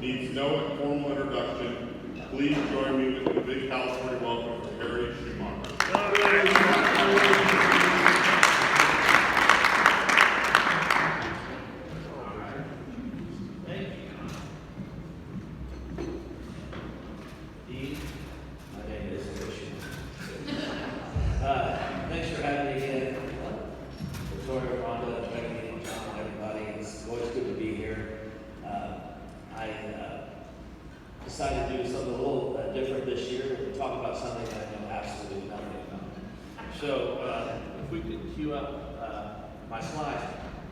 needs no formal introduction. Please join me with a big California welcome for Harry Schumacher. Thanks for having me again. Victoria, Rhonda, Becky, John, everybody. It's always good to be here. I decided to do something a little different this year and talk about something that I know absolutely nothing about. So if we could cue up my slides.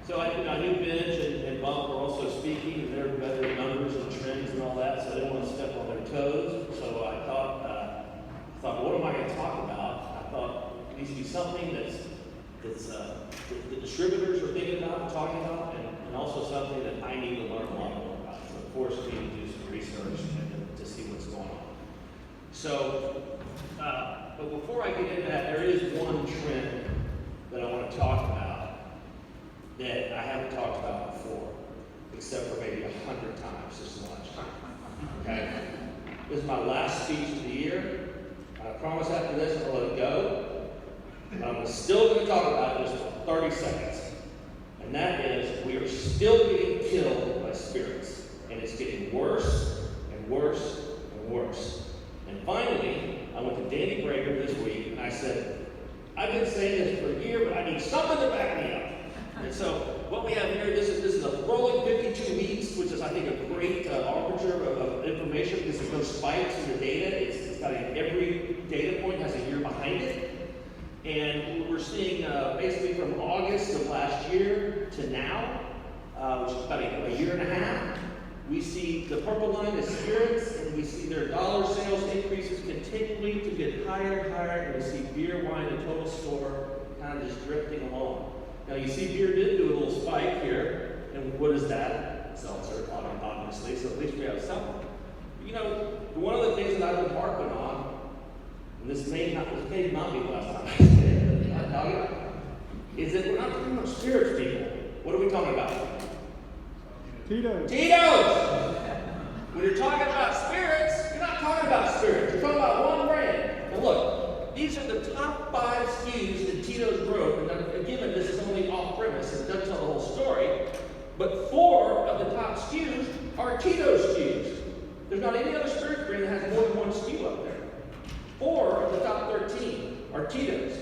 So I knew Benj and Bump were also speaking, and they're better at numbers and trends and all that, so I didn't want to step on their toes. So I thought, what am I going to talk about? I thought it needs to be something that's the distributors are thinking about and talking about, and also something that I need to learn a lot more about. So of course, we need to do some research and to see what's going on. So, but before I get into that, there is one trend that I want to talk about that I haven't talked about before, except for maybe 100 times this lunch. Okay? This is my last speech of the year. I promise after this I'll let it go. But I'm still going to talk about it just for 30 seconds. And that is, we are still getting killed by spirits. And it's getting worse and worse and worse. And finally, I went to Danny Brager this week and I said, I've been saying this for a year, but I need something to back me up. And so what we have here, this is a rolling 52 weeks, which is, I think, a great arbiter of information because there's no spikes in the data. It's got every data point has a year behind it. And we're seeing basically from August of last year to now, which is about a year and a half, we see the purple line is spirits, and we see their dollar sales increases continuing to get higher and higher, and we see beer, wine, and total store kind of just drifting along. Now you see beer did do a little spike here, and what is that? Seltzer, obviously, so at least we have something. You know, one of the things that I've been harping on, and this may not be the last time I say it, but I'll tell you, is that we're not talking about spirits, people. What are we talking about? Tito's. Tito's! When you're talking about spirits, you're not talking about spirits. You're talking about one brand. And look, these are the top 5 SKUs in Tito's growth. And given this is only off-premise, and it doesn't tell the whole story, but 4 of the top SKUs are Tito's SKUs. There's not any other spirit brand that has more than one SKU up there. 4 of the top 13 are Tito's.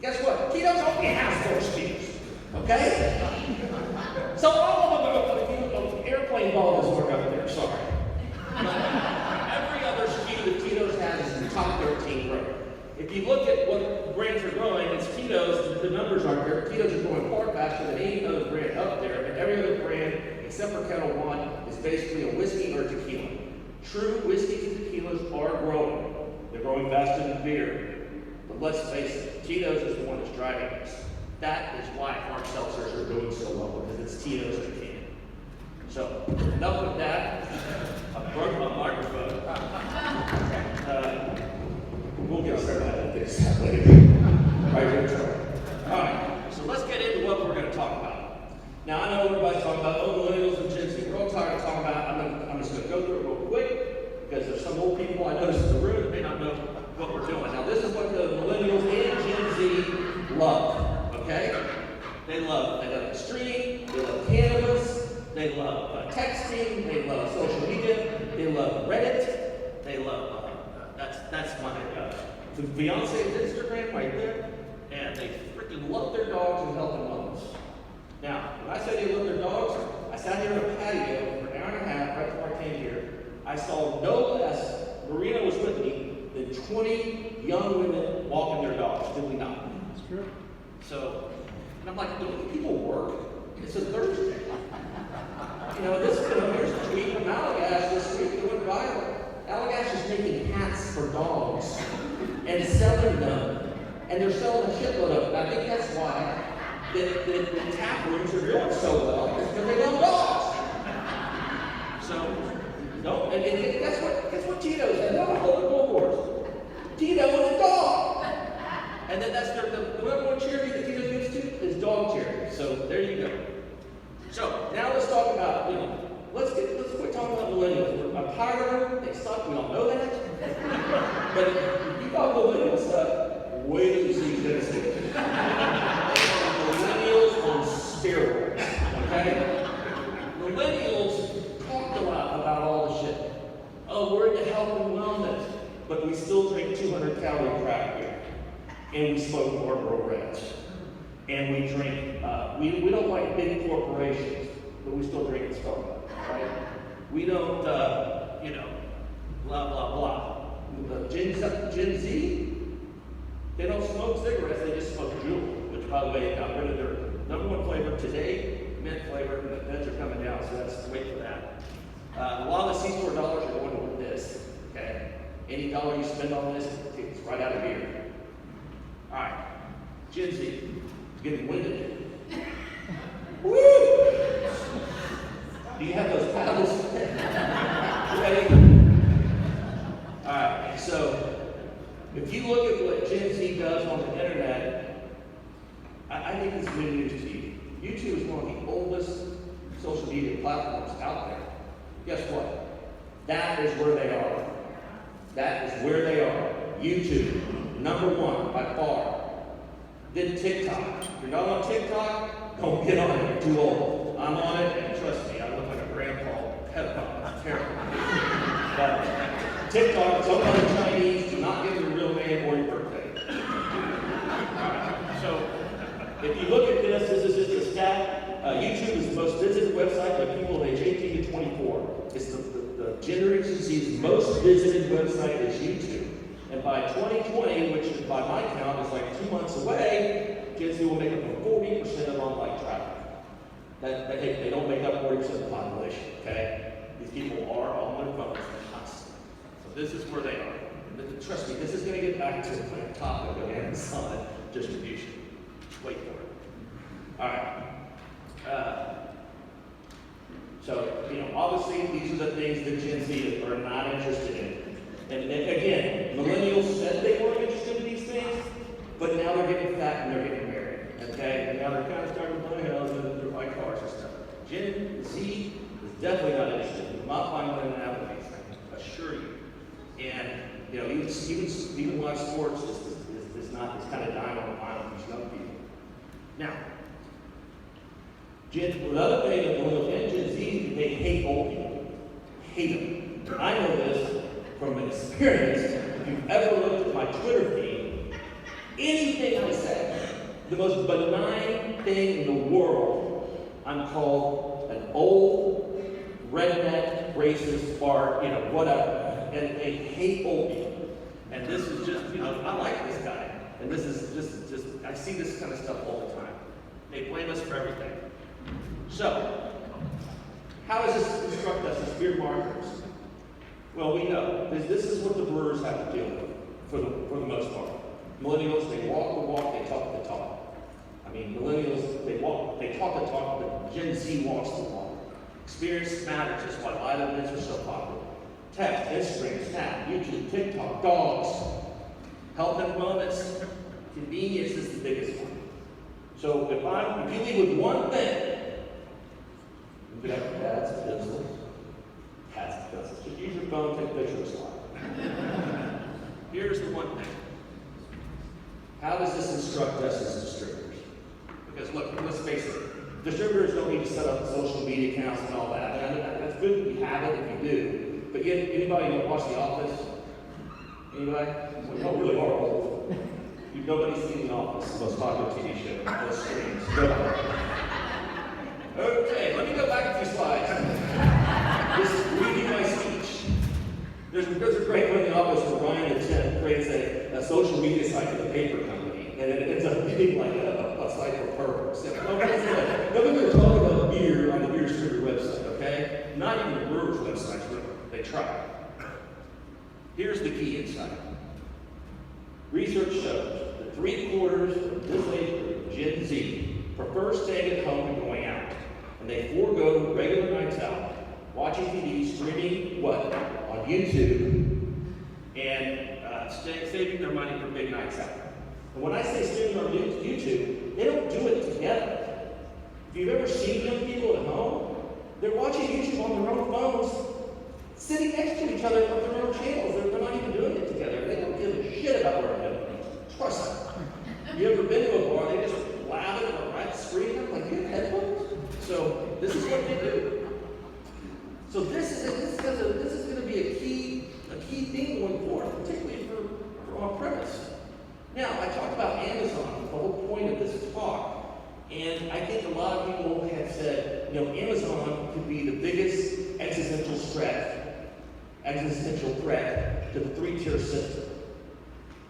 Guess what? Tito's only has 4 SKUs. Okay? So all of them, airplane ball doesn't work up there, sorry. Every other SKU that Tito's has is in the top 13 growth. If you look at what brands are growing, it's Tito's, the numbers aren't there. Tito's is growing far faster than any other brand up there, and every other brand, except for Kettle One, is basically a whiskey or tequila. True whiskeys and tequilas are growing. They're growing faster than beer. But let's face it, Tito's is the one that's driving this. That is why hard seltzers are doing so well, because it's Tito's in a can. So, enough with that. I broke my microphone. We'll get started on this later. Right here. All right, so let's get into what we're going to talk about. Now, I know everybody's talking about, millennials and Gen Z. We're all talking about, I'm just going to go through it real quick, because there's some old people I noticed in the room that may not know what we're doing. Now, this is what the millennials and Gen Z love, okay? They love extreme, they love cannabis, they love texting, they love social media, they love Reddit, they love, that's my Beyonce's Instagram right there, and they freaking love their dogs and helping others. Now, when I say they love their dogs, I sat here on a patio for an hour and a half right before I came here. I saw no less, Marina was with me, than 20 young women walking their dogs, did we not? That's true. So, and I'm like, don't people work? It's a Thursday. Here's a tweet from Allagash this week that went viral. Allagash is making hats for dogs and selling them. And they're selling a shitload of them. I think that's why the tap rooms are doing so well, is because they love dogs. So, no, and guess what Tito's has? Not all the billboards. Tito and a dog. And then that's the number one charity that Tito's gives to is dog charity. So there you go. So now let's talk about, let's quit talking about millennials. tired of them. They suck. We all know that. But if you got millennials stuff, wait till you see Tennessee. Millennials on steroids. Okay? Millennials talked a lot about all the shit. Oh, we're into health and wellness, but we still drink 200-calorie craft beer, and we smoke Marlboro Reds, and we drink. We don't like big corporations, but we still drink at Starbucks, right? We don't, blah blah blah. Gen Z, they don't smoke cigarettes; they just smoke Juul, which, by the way, got rid of their #1 flavor today, mint flavor, and the feds are coming down, so that's wait for that. A lot of the C-store dollars are going toward this, okay? Any dollar you spend on this, it's right out of here. All right, Gen Z, it's getting winded. Woo! Do you have those paddles? Ready? All right, so if you look at what Gen Z does on the internet, I think it's good news to you. YouTube is one of the oldest social media platforms out there. Guess what? That is where they are. That is where they are. YouTube, #1 by far. Then TikTok. If you're not on TikTok, don't get on it. You're too old. I'm on it, and trust me, I look like a grandpa pedophile. It's terrible. But TikTok, it's owned by the Chinese. Do not give them your real name or your birthday. So, if you look at this is just a stat. YouTube is the most visited website by people age 18 to 24. It's the Gen Z's most visited website is YouTube. And by 2020, which is by my count is like 2 months away, Gen Z will make up 40% of online traffic. They don't make up 40% of the population, okay? These people are on their phones constantly. So this is where they are. And trust me, this is going to get back to my topic of Amazon distribution. Just wait for it. All right. So, obviously these are the things that Gen Z are not interested in. And again, millennials said they weren't interested in these things, but now they're getting fat and they're getting married, okay? And now they're kind of starting to buy houses and they're buying cars and stuff. Gen Z is definitely not interested. Will not find one in Applebee's, I can assure you. And, even live sports is not, it's kind of dying on the mind of these young people. Now, another thing that millennials and Gen Z, they hate old people. Hate them. I know this from experience. If you've ever looked at my Twitter feed, anything I say, the most benign thing in the world, I'm called an old, redneck, racist, fart, whatever. And they hate old people. And this is just, I like this guy. And this is just, I see this kind of stuff all the time. They blame us for everything. So, how does this instruct us as beer marketers? Well, we know this is what the brewers have to deal with for the most part. Millennials, they walk the walk, they talk the talk. I mean, millennials, they talk the talk, but Gen Z walks the walk. Experience matters. That's why live events are so popular. Text, Instagram, Snap, YouTube, TikTok, dogs, health and wellness. Convenience is the biggest one. So if you leave with one thing, you could have pads, pencils, just use your phone, take a picture of a slide. Here's the one thing. How does this instruct us as distributors? Because look, let's face it, distributors don't need to set up social media accounts and all that. And that's good if you have it, if you do. But anybody watch The Office? Anybody? We don't really are old. Nobody's seen The Office, the most popular TV show. Those screens. Okay, let me go back a few slides. Just reading my speech. There's a great one in The Office where Ryan the Temp creates a social media site for the paper company, and it ends up being like a site for perverts. Nobody will talk about beer on the beer distributor website, okay? Not even the brewer's websites, they try. Here's the key insight. Research shows that 3/4 of this age group, Gen Z, prefer staying at home and going out, and they forego regular nights out, watching TV, streaming what? On YouTube, and saving their money for big nights out. And when I say streaming on YouTube, they don't do it together. If you've ever seen young people at home, they're watching YouTube on their own phones, sitting next to each other with their own channels. They're not even doing it together. They don't give a shit about where they're going. Trust me. You ever been to a bar, they just loud and right screaming? I'm like, you have headphones? So this is what they do. So this is going to be a key thing going forward, particularly for on-premise. Now, I talked about Amazon, the whole point of this talk, and I think a lot of people have said, Amazon could be the biggest existential threat to the three-tier system.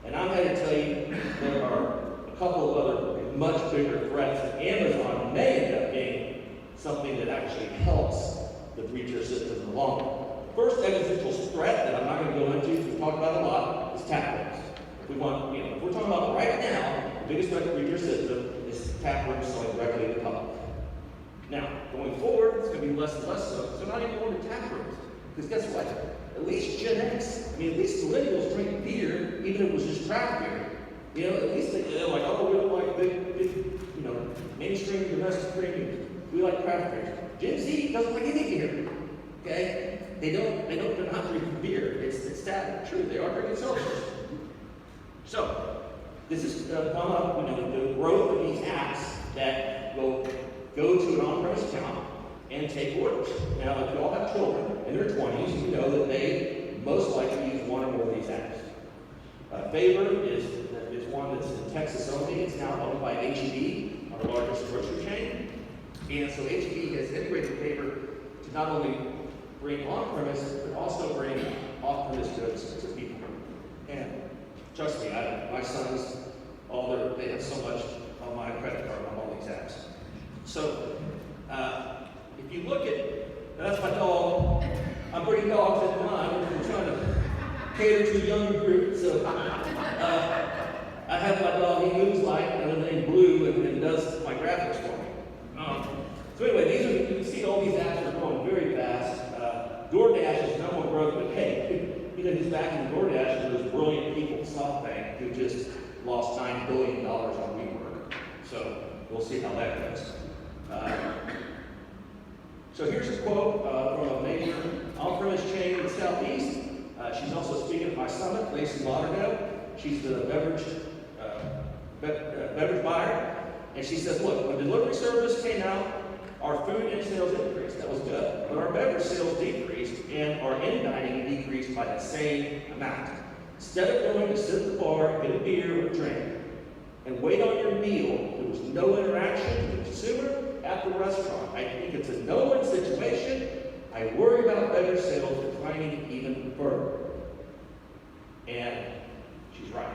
And I'm here to tell you there are a couple of other much bigger threats that Amazon may end up being something that actually helps the three-tier system in the long run. First existential threat that I'm not going to go into, we've talked about a lot, is tap rooms. If we're talking about right now, the biggest threat to the three-tier system is tap rooms selling directly to the public. Now, going forward, it's going to be less and less so. So not even going to tap rooms. Because guess what? At least Gen X, at least millennials drink beer, even if it was just craft beer. At least they're like, oh, we don't like big, mainstream domestic premium. We like craft beer. Gen Z doesn't like any beer. Okay? They're not drinking beer. It's sad and true. They are drinking seltzers. So, this is come up, the growth of these apps that will go to an on-premise account and take orders. Now, if you all have children in their 20s, you know that they most likely use one or more of these apps. Favor is one that's in Texas only. It's now owned by Cbbd, our largest grocery chain. And so Cbbd has integrated Favor to not only bring on-premise, but also bring off-premise goods to people. And trust me, my sons, they have so much on my credit card on all these apps. So, if you look at, that's my dog. I'm bringing dogs in mine. We're trying to cater to a younger group. So, I have my dog. He moves like named Blue and does my graphics for me. So anyway, you can see all these apps are growing very fast. DoorDash is no more growth, but hey, he's back in DoorDash and those brilliant people at SoftBank who just lost $9 billion on WeWork. So we'll see how that goes. So here's a quote from a major on-premise chain in the Southeast. She's also speaking at my summit, Lacey Lauderdale. She's the beverage buyer. And she says, look, when delivery service came out, our food and sales increased. That was good. But our beverage sales decreased, and our in-dining decreased by the same amount. Instead of going to sit at the bar, get a beer or drink, and wait on your meal, there was no interaction with the consumer at the restaurant. I think it's a no-win situation. I worry about beverage sales declining even further. And she's right.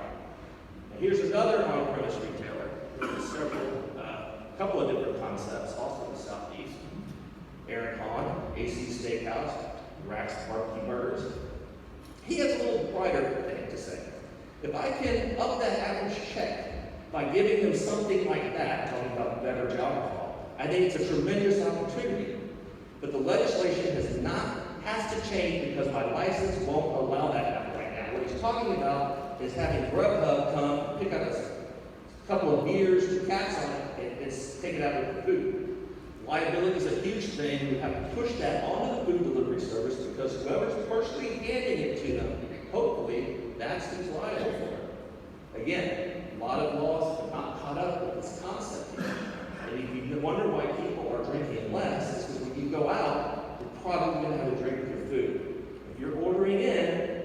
And here's another on-premise retailer with a couple of different concepts, also in the Southeast. Aaron Hahn, AC Steakhouse, Rack's Barbecue Burgers. He has a little brighter thing to say. If I can up that average check by giving them something like that, talking about beverage alcohol, I think it's a tremendous opportunity. But the legislation has to change because my license won't allow that right now. What he's talking about is having Grubhub come pick up a couple of beers, 2 cats on it, and take it out with the food. Liability is a huge thing. We have to push that onto the food delivery service because whoever's personally handing it to them, hopefully, that's who's liable for it. Again, a lot of laws have not caught up with this concept yet. And if you wonder why people are drinking less, it's because when you go out, you're probably going to have a drink with your food. If you're ordering in,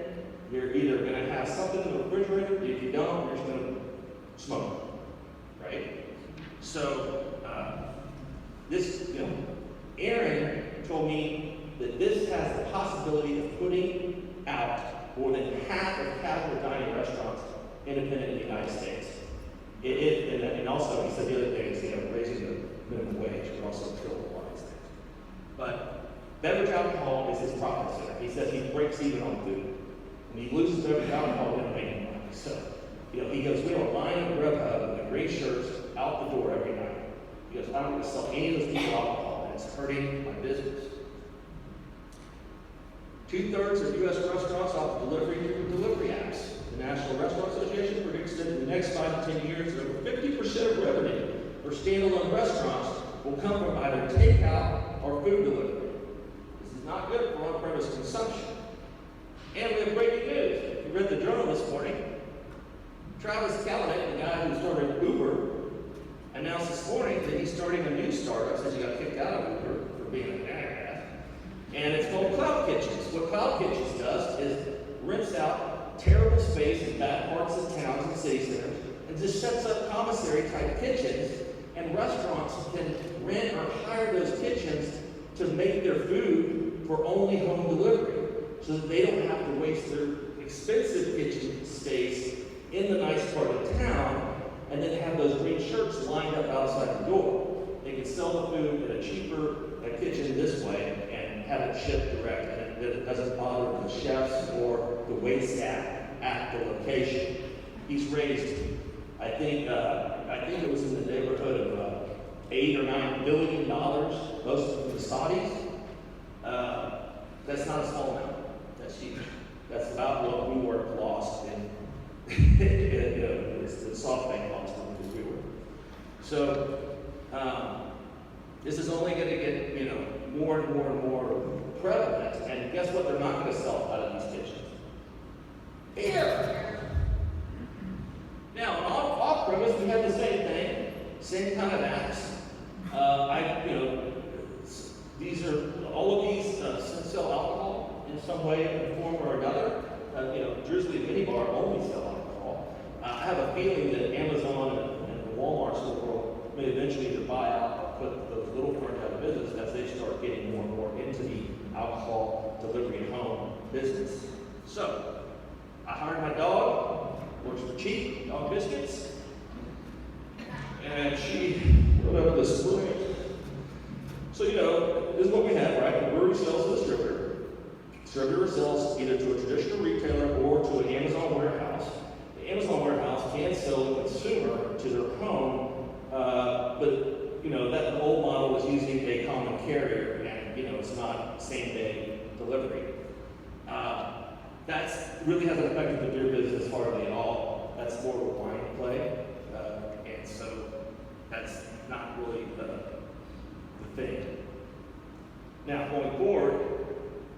you're either going to have something in the refrigerator. If you don't, you're just going to smoke, right? So, Aaron told me that this has the possibility of putting out more than half of casual dining restaurants independent in the United States. And also, he said the other thing is, raising the minimum wage would also kill a lot of these things. But beverage alcohol is his profit center. He says he breaks even on food. When he loses beverage alcohol, he doesn't make any money. So, he goes, we have a line of Grubhub with gray shirts out the door every night. He goes, I don't want to sell any of those people alcohol, and it's hurting my business. 2/3 of U.S. restaurants offer delivery through delivery apps. The National Restaurant Association predicts that in the next 5 to 10 years, over 50% of revenue for standalone restaurants will come from either takeout or food delivery. This is not good for on-premise consumption. Travis Kalanick, the guy who started Uber, announced this morning that he's starting a new startup since he got kicked out of Uber for being a badass. And it's called Cloud Kitchens. What Cloud Kitchens does is rents out terrible space in bad parts of towns and city centers and just sets up commissary type kitchens, and restaurants can rent or hire those kitchens to make their food for only home delivery, so that they don't have to waste their expensive kitchen space in the nice part of town and then have those green shirts lined up outside the door. They can sell the food at a cheaper kitchen this way and have it shipped direct, and it doesn't bother the chefs or the wait staff at the location. He's raised, I think it was in the neighborhood of $8 or $9 billion, most of them the Saudis. That's not a small amount. That's huge. That's about what we were lost in the SoftBank lost them because we were. So this is only going to get more and more and more prevalent. And guess what? They're not going to sell out of these kitchens. Beer. Now, off-premise, we have the same thing, same kind of apps. These are all of these sell alcohol in some way, form, or another. Drizzly Minibar only sell alcohol. I have a feeling that Amazon and the Walmarts of the world may eventually either buy out or put those little firms out of business as they start getting more and more into the alcohol delivery at home business. So, I hired my dog, works for cheap, Dog Biscuits, and she wrote up this book. So, this is what we have, right? The brewery sells to the distributor. Distributor sells either to a traditional retailer or to an Amazon warehouse. The Amazon warehouse can sell the consumer to their home, but that old model was using a common carrier, and it's not same-day delivery. That really hasn't affected the beer business hardly at all. That's more of a wine play, and so that's not really the thing. Now, going forward,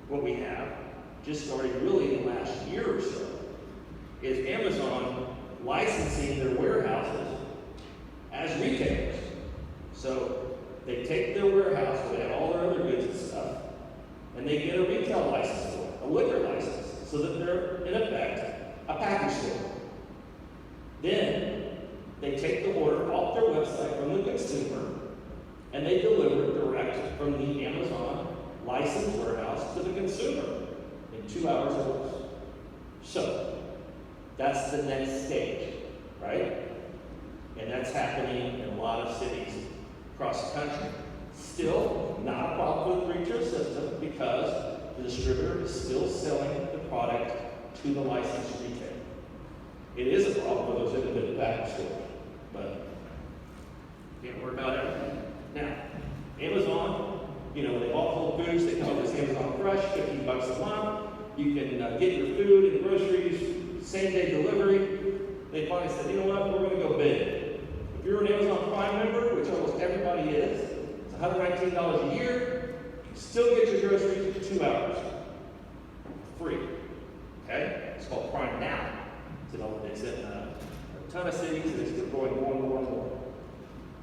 what we have, just starting really in the last year or so, is Amazon licensing their warehouses as retailers. So they take their warehouse where they have all their other goods and stuff, and they get a retail license for it, a liquor license, so that they're, in effect, a package store. Then they take the order off their website from the consumer, and they deliver it direct from the Amazon licensed warehouse to the consumer in 2 hours or less. So that's the next stage, right? And that's happening in a lot of cities across the country. Still not a problem with the retail system because the distributor is still selling the product to the licensed retailer. It is a problem with those independent package stores, but can't worry about everything. Now, Amazon, when they bought Whole Foods, they come up with Amazon Fresh, $15 a month. You can get your food and groceries, same-day delivery. They finally said, you know what, we're going to go big. If you're an Amazon Prime member, which almost everybody is, it's $119 a year. You can still get your groceries in 2 hours. Free. Okay? It's called Prime Now. It's in a ton of cities, and it's growing more and more and more.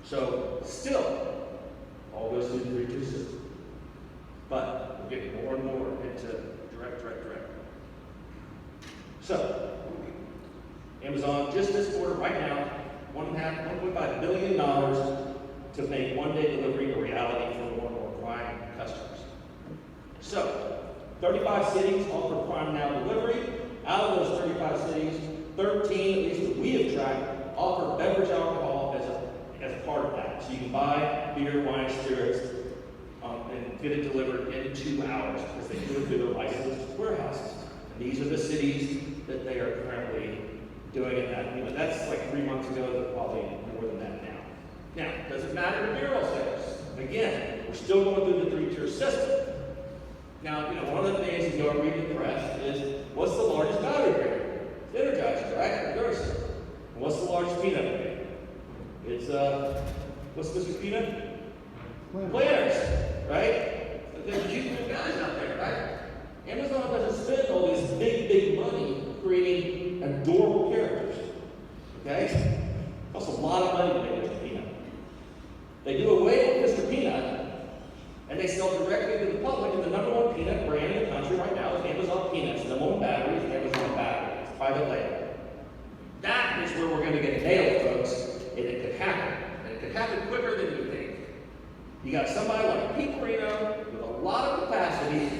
So, still, all goes through the retail system. But we're getting more and more into direct. So, Amazon, just this quarter, right now, $1.5 billion to make one-day delivery a reality for more and more Prime customers. So, 35 cities offer Prime Now delivery. Out of those 35 cities, 13, at least that we have tracked, offer beverage alcohol as a part of that. So you can buy beer, wine, spirits, and get it delivered in 2 hours because they do it through their licensed warehouses. And these are the cities that they are currently doing it at. That's like 3 months ago, they're probably more than that now. Now, does it matter to beer sales? Again, we're still going through the three-tier system. Now, one of the things if you are reading the press is, what's the largest battery beer? Energizer, right? Duracell. And what's the largest peanut beer? It's, what's Mr. Peanut? Planters, right? There's cute little guys out there, right? Amazon doesn't spend all this big money creating adorable characters. private label. That is where we're going to get nailed, folks, and it could happen. And it could happen quicker than you think. You got somebody like Pete Marino with a lot of capacity,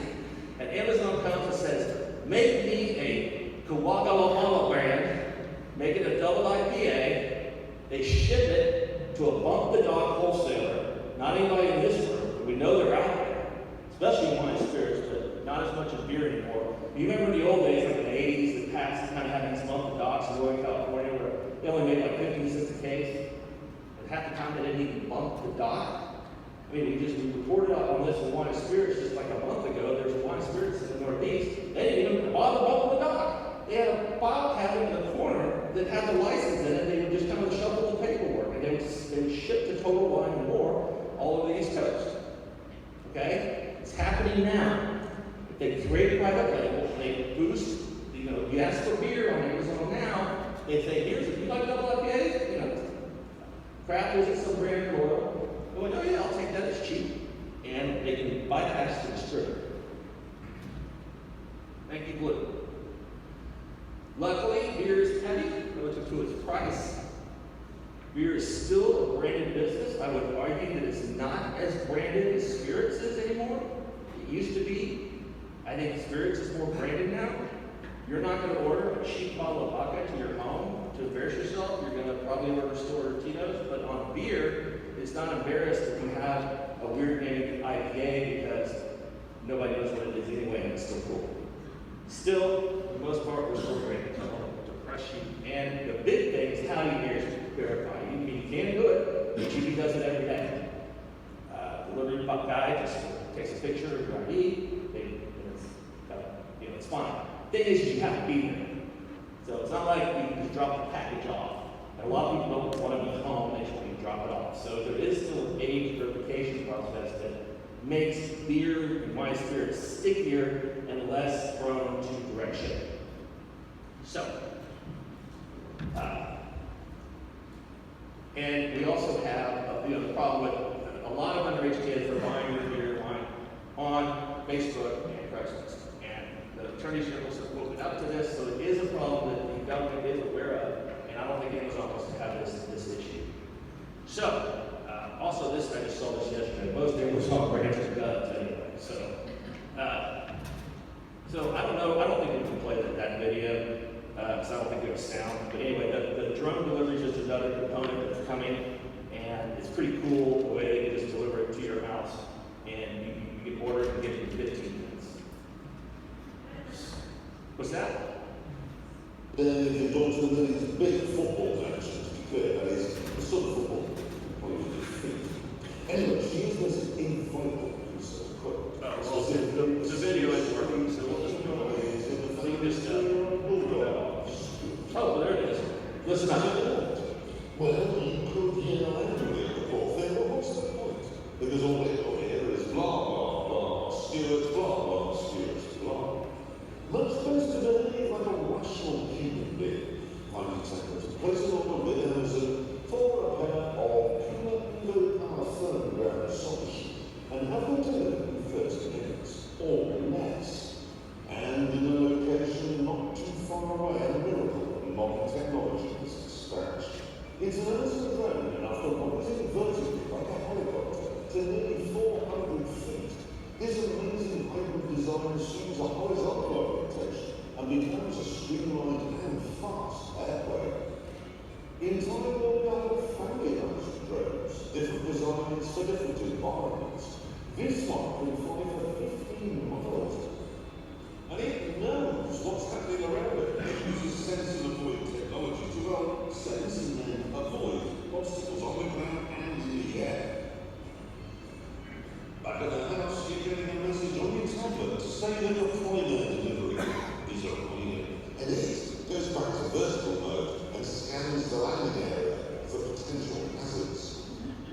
and Amazon comes and says, make me a Kawagalamala brand, make it a double IPA. They ship it to a bump the dog wholesaler, not anybody in this room, but we know they're out there, especially in wine and spirits, but not as much in beer anymore. You remember the old days, like in the 80s, the past kind of having these bump the dogs in Northern California where they only made like 50 cents a case, and half the time they didn't even bump the dock. I mean, we reported out on this in wine and spirits just like a month ago. There's a wine and spirits in the Northeast. They didn't even bother bumping the dock. They had a file cabinet in the corner that had the license in it. They would just kind of shuffle the paperwork, and they would ship to Total Wine and More all over the East Coast. Okay? It's happening now. If they create a private label, they boost, you ask for beer on Amazon now, they say, here's, if you like double IPAs, craft isn't some brand loyal. They went, oh yeah, I'll take that, it's cheap. And they can bypass the distributor. Thank you, Blue. Luckily, beer is penny relative to its price. Beer is still a branded business. I would argue that it's not as branded as spirits is anymore. It used to be. I think spirits is more branded now. You're not going to order a cheap bottle of vodka to your home to embarrass yourself. You're going to probably order Tito's. But on beer, it's not embarrassed if you have a weird named IPA because nobody knows what it is anyway, and it's still cool. Still, for the most part, we're still branded. Depression. And the big thing is how you verify. You can do it, but Cbbd does it every day. Delivery guy just takes a picture of your ID. It's fine. Thing is, you have to be there. So it's not like you can just drop the package off. And a lot of people don't want to be home, they just want to drop it off. So there is still an age verification process that makes beer and wine spirits stickier and less prone to direct shipping. So, and we also have the problem with a lot of underage kids are buying their beer and wine on Facebook and Craigslist. The Attorney General have woken up to this, so it is a problem that the government is aware of, and I don't think Amazon wants to have this issue. So, also this, I just saw this yesterday, most Amazon brands are guns anyway, so I don't know, I don't think we can play that video, because I don't think there's sound, but anyway, the drone delivery is just another component that's coming, and it's pretty cool the way they can just deliver it to your house, and you can order it and get it in 15 minutes. What's that? They've gone to the big football match, to be clear, that is the sort of football. Anyway, she used this invited piece of quote. The video is working, so we'll just go away. So you just, oh, there it is. Listen up. Well, you could hear anyway the poor thing, but what's the point? Because all they got here is blah, blah, blah, Stuart, blah, blah, Stuart, blah. Most supposed to behave like a rational human being. I'm entitled to place it on the widows for a pair of pure low-power firm-ground sausage and have them delivered in 30 minutes, or less. And in a location not too far away, a miracle of modern technology is dispatched. It's an innocent drone, and after rising vertically like a helicopter to nearly 400 feet, this amazing hybrid design assumes a horizontal orientation and becomes a streamlined and fast airplane. In time, we'll have family-managed drones, different designs for different environments. This one will fly for 15 miles. And it knows what's happening around it. It uses sense and avoid technology to sense and then avoid obstacles on the ground and in the air. Back at the house, you're getting a message on your tablet to say that your primary delivery is arriving. It is. Goes back to vertical mode and scans the landing area for potential hazards.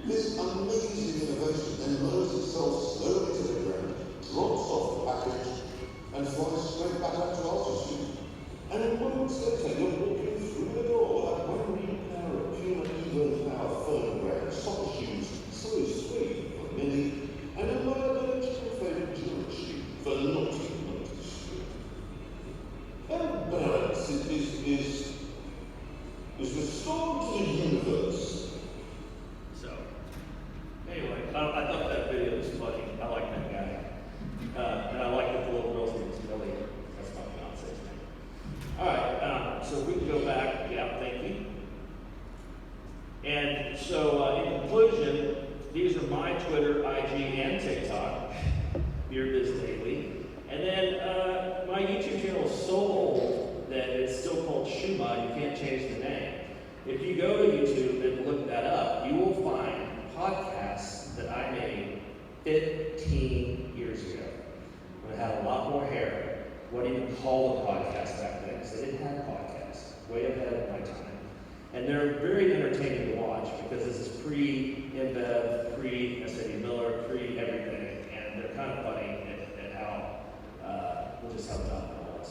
This amazing innovation then lowers itself slowly to the ground, drops off the package, and flies straight back up to altitude. And in moments later, you're walking through the door with that one new pair of pure even power firm ground soccer shoes, so sweet for Minnie. And a mother favorite jewelry shoe for naughty. Oh, balance, it is If you go to YouTube and look that up, you will find podcasts that I made 15 years ago, when I had a lot more hair. What even called a podcast back then, because they didn't have podcasts. Way ahead of my time. And they're very entertaining to watch because this is pre-InBev, pre-SAD Miller, pre-everything, and they're kind of funny at how, just how dumb it was.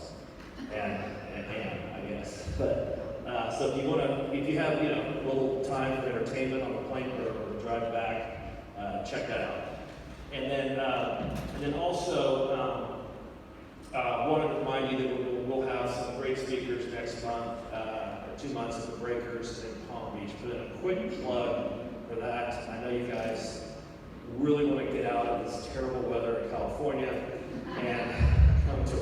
And I guess. But, so if you have, a little time for entertainment on the plane or drive back, check that out. And then also, wanted to remind you that we'll have some great speakers next month, or 2 months at the Breakers in Palm Beach. Put in a quick plug for that. I know you guys really want to get out of this terrible weather in California and come to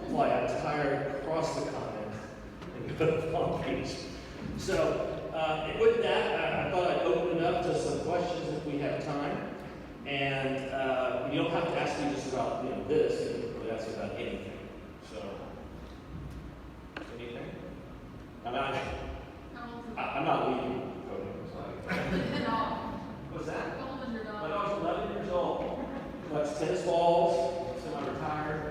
fly across the continent and go to Palm Beach. So with that, I thought I'd open it up to some questions if we have time. And you don't have to ask me just about this. You can really ask about anything. So anything? I'm not leaving. What's that? My dog's 11 years old. She likes tennis balls. Semi-retired.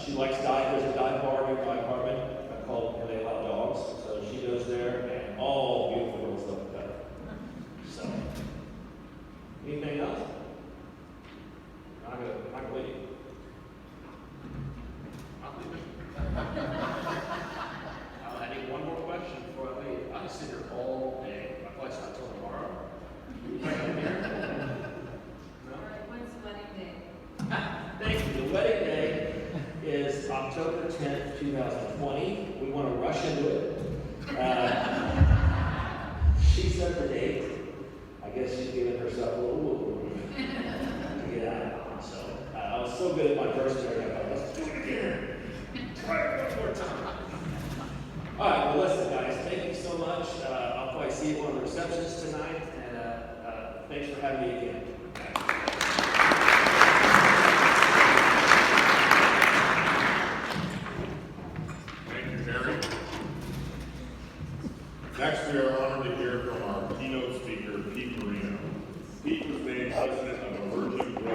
She likes there's a dive bar in my apartment. I call it where they allow dogs. So she goes there, and all beautiful girls love that. So, anything else? I'm gonna leave. I'll leave. I need one more question before I leave. I can sit here all day. My flight's not till tomorrow. No? When's the wedding day? Thank you. The wedding day is October 10th, 2020. We want to rush into it. She set the date. I guess she's giving herself a little to get out. So I was so good at my first marriage. I thought, let's do it again. Try it one more time. All right. Well, listen, guys. Thank you so much. I'll probably see you at one of the receptions tonight. And thanks for having me again. Thank you, Harry. Next, we are honored to hear from our keynote speaker, Pete Marino. Pete was named president of